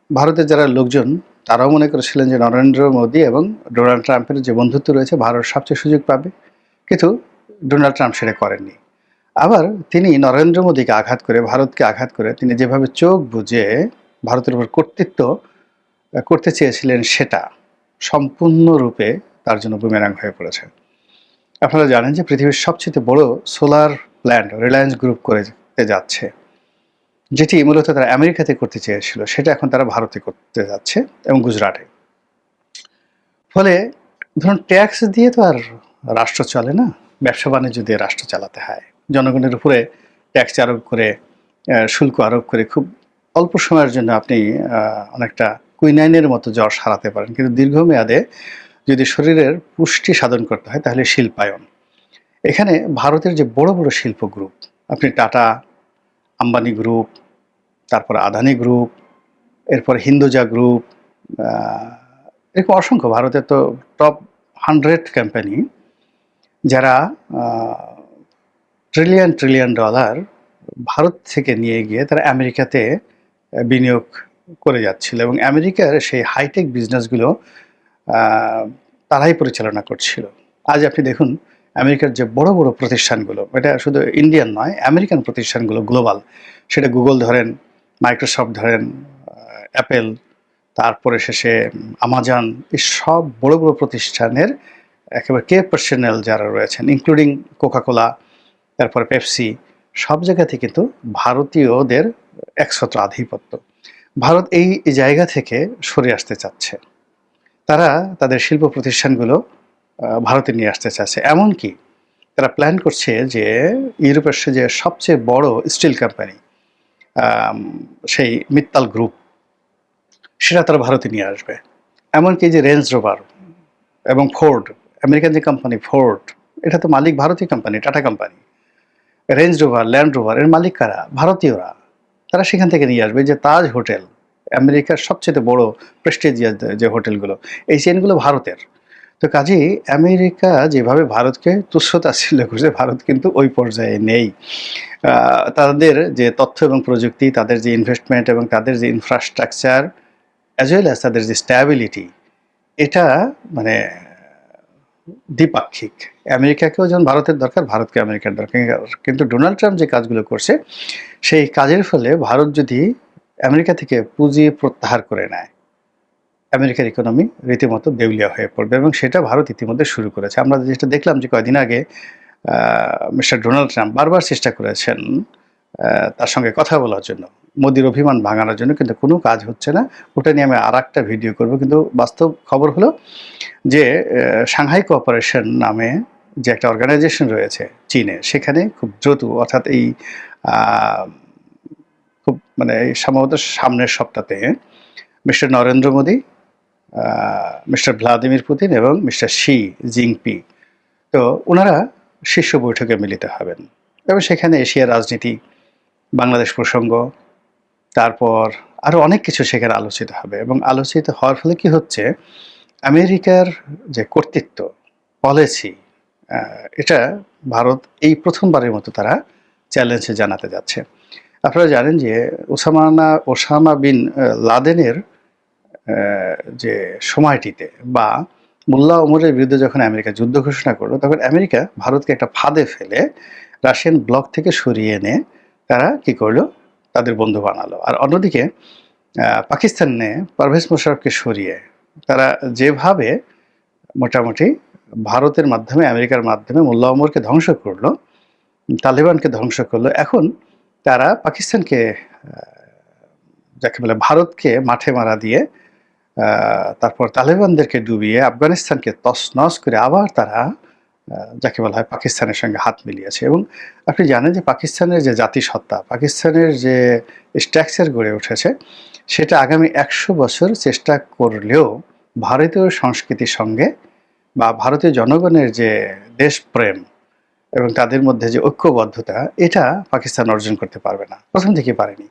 ভারতের যারা লোকজন তারাও মনে করেছিলেন যে নরেন্দ্র মোদী এবং ডোনাল্ড ট্রাম্পের যে বন্ধুত্ব রয়েছে ভারত সবচেয়ে সুযোগ পাবে। কিন্তু ডোনাল্ড ট্রাম্প সেটা করেননি। আবার তিনি নরেন্দ্র মোদীকে আঘাত করে, ভারতকে আঘাত করে তিনি যেভাবে চোখ বুজে ভারতের উপর কর্তৃত্ব করতে চেয়েছিলেন সেটা সম্পূর্ণরূপে তার জন্য বুমেরাং হয়ে পড়েছে। আপনারা জানেন যে পৃথিবীর সবচেয়ে বড় সোলার প্ল্যান্ট রিলায়েন্স গ্রুপ করতে যাচ্ছে। যেটি মূলত তারা আমেরিকাতে করতে চেয়েছিল সেটা এখন তারা ভারতে করতে যাচ্ছে এবং গুজরাটে। ফলে ধরুন ট্যাক্স দিয়ে তো আর রাষ্ট্র চলে না, ব্যবসা বাণিজ্য দিয়ে রাষ্ট্র চালাতে হয়। জনগণের উপরে ট্যাক্স আরোপ করে, শুল্ক আরোপ করে খুব অল্প সময়ের জন্য আপনি অনেকটা কুইনাইনের মতো জ্বর সারাতে পারেন, কিন্তু দীর্ঘমেয়াদে যদি শরীরের পুষ্টি সাধন করতে হয় তাহলে শিল্পায়ন। এখানে ভারতের যে বড় বড় শিল্প গ্রুপ, আপনি টাটা, আম্বানি গ্রুপ, তারপর আদানি গ্রুপ, এরপর হিন্দুজা গ্রুপ, এরকম অসংখ্য ভারতের তো টপ 100 কোম্পানি যারা ট্রিলিয়ন ট্রিলিয়ন ডলার ভারত থেকে নিয়ে গিয়ে তারা আমেরিকাতে বিনিয়োগ করে যাচ্ছিল এবং আমেরিকার সেই হাইটেক বিজনেসগুলো তারাই পরিচালনা করছিল। আজ আপনি দেখুন আমেরিকার যে বড় বড় প্রতিষ্ঠানগুলো, এটা শুধু ইন্ডিয়ান নয়, আমেরিকান প্রতিষ্ঠানগুলো গ্লোবাল, সেটা গুগল ধরেন, মাইক্রোসফট ধরেন, অ্যাপেল, তারপরে শেষে আমাজন, এই সব বড় বড় প্রতিষ্ঠানের একেবারে কে পার্সোনাল যারা রয়েছেন, ইনক্লুডিং কোকাকোলা, তারপরে পেপসি, সব জায়গাতে কিন্তু ভারতীয়দের একছত্র আধিপত্য। ভারত এই জায়গা থেকে সরে আসতে চাচ্ছে। তারা তাদের শিল্প প্রতিষ্ঠানগুলো ভারতে নিয়ে আসতে চাচ্ছে। এমনকি তারা প্ল্যান করছে যে ইউরোপের যে সবচেয়ে বড় স্টিল কোম্পানি, সেই মিত্তাল গ্রুপ, সেটা তারা ভারতে নিয়ে আসবে। এমনকি যে রেঞ্জ রোভার এবং ফোর্ড, আমেরিকান যে কোম্পানি ফোর্ড, এটা তো মালিক ভারতীয় company, tata company. Range rover, land rover, এর মালিক কারা? ভারতীয়রা। তারা সেখান থেকে নিয়ে আসবে। যে তাজ হোটেল, আমেরিকার সবচেয়ে বড় প্রেস্টিজিয়াস যে হোটেলগুলো, এই চেনগুলো ভারতের। তো কাজেই আমেরিকা যেভাবে ভারতকে তুচ্ছ-তাচ্ছিল্য করছে, ভারত কিন্তু ওই পর্যায়ে নেই। তাদের যে তথ্য এবং প্রযুক্তি, তাদের যে ইনভেস্টমেন্ট এবং তাদের যে ইনফ্রাস্ট্রাকচার অ্যাজ ওয়েল অ্যাজ তাদের যে স্ট্যাবিলিটি, এটা মানে দ্বিপাক্ষিক। আমেরিকাকেও যেমন ভারতের দরকার, ভারতকে আমেরিকার দরকার। কিন্তু ডোনাল্ড ট্রাম্প যে কাজগুলো করছে, সেই কাজের ফলে ভারত যদি আমেরিকা থেকে পুঁজি প্রত্যাহার করে নেয়, আমেরিকার ইকোনমি রীতিমতো দেউলিয়া হয়ে পড়বে এবং সেটা ভারত ইতিমধ্যে শুরু করেছে। আমরা যেটা দেখলাম যে কয়েকদিন আগে মিস্টার ডোনাল্ড ট্রাম্প বারবার চেষ্টা করেছেন তার সঙ্গে কথা বলার জন্য, মোদির অভিমান ভাঙানোর জন্য, কিন্তু কোনো কাজ হচ্ছে না। ওটা নিয়ে আমি আরেকটা ভিডিও করব। কিন্তু বাস্তব খবর হলো যে সাংহাই কোঅপারেশন নামে যে একটা অর্গানাইজেশন রয়েছে চীনে, সেখানে খুব দ্রুত, অর্থাৎ এই খুব মানে সম্ভবত সামনের সপ্তাহে mister Narendra Modi, mister Vladimir Putin এবং মিস্টার শি জিনপিং, তো ওনারা শীর্ষ বৈঠকে মিলিত হবেন এবং সেখানে এশিয়ার রাজনীতি, বাংলাদেশ প্রসঙ্গ, তারপর আরও অনেক কিছু সেখানে আলোচিত হবে। এবং আলোচিত হওয়ার ফলে কি হচ্ছে, আমেরিকার যে কর্তৃত্ব, পলিসি, এটা ভারত এই প্রথমবারের মতো তারা চ্যালেঞ্জে জানাতে যাচ্ছে। আপনারা জানেন যে ওসামা বিন লাদেনের যে সময়টিতে বা মোল্লা ওমরের বিরুদ্ধে যখন আমেরিকা যুদ্ধ ঘোষণা করলো, তখন আমেরিকা ভারতকে একটা ফাঁদে ফেলে রাশিয়ান ব্লক থেকে সরিয়ে এনে তারা কি করলো, তাদের বন্ধু বানালো। আর অন্যদিকে পাকিস্তানে পারভেজ মোশাররফকে সরিয়ে তারা যেভাবে মোটামুটি ভারতের মাধ্যমে, আমেরিকার মাধ্যমে মোল্লা ওমরকে ধ্বংস করলো, তালেবানকে ধ্বংস করলো, এখন তারা পাকিস্তানকে, যাকে বলে ভারতকে মাঠে মারা দিয়ে, তারপর তালেবানদেরকে ডুবিয়ে আফগানিস্তানকে তছনছ করে আবার তারা যাকে বলা হয় পাকিস্তানের সঙ্গে হাত মিলিয়েছে। এবং আপনি জানেন যে পাকিস্তানের যে জাতিসত্তা, পাকিস্তানের যে স্ট্রাকচার গড়ে উঠেছে, সেটা আগামী 100 বছর চেষ্টা করলেও ভারতীয় সংস্কৃতির সঙ্গে বা ভারতীয় জনগণের যে দেশপ্রেম এবং তাদের মধ্যে যে ঐক্যবদ্ধতা, এটা পাকিস্তান অর্জন করতে পারবে না, প্রথম থেকে পারেনি।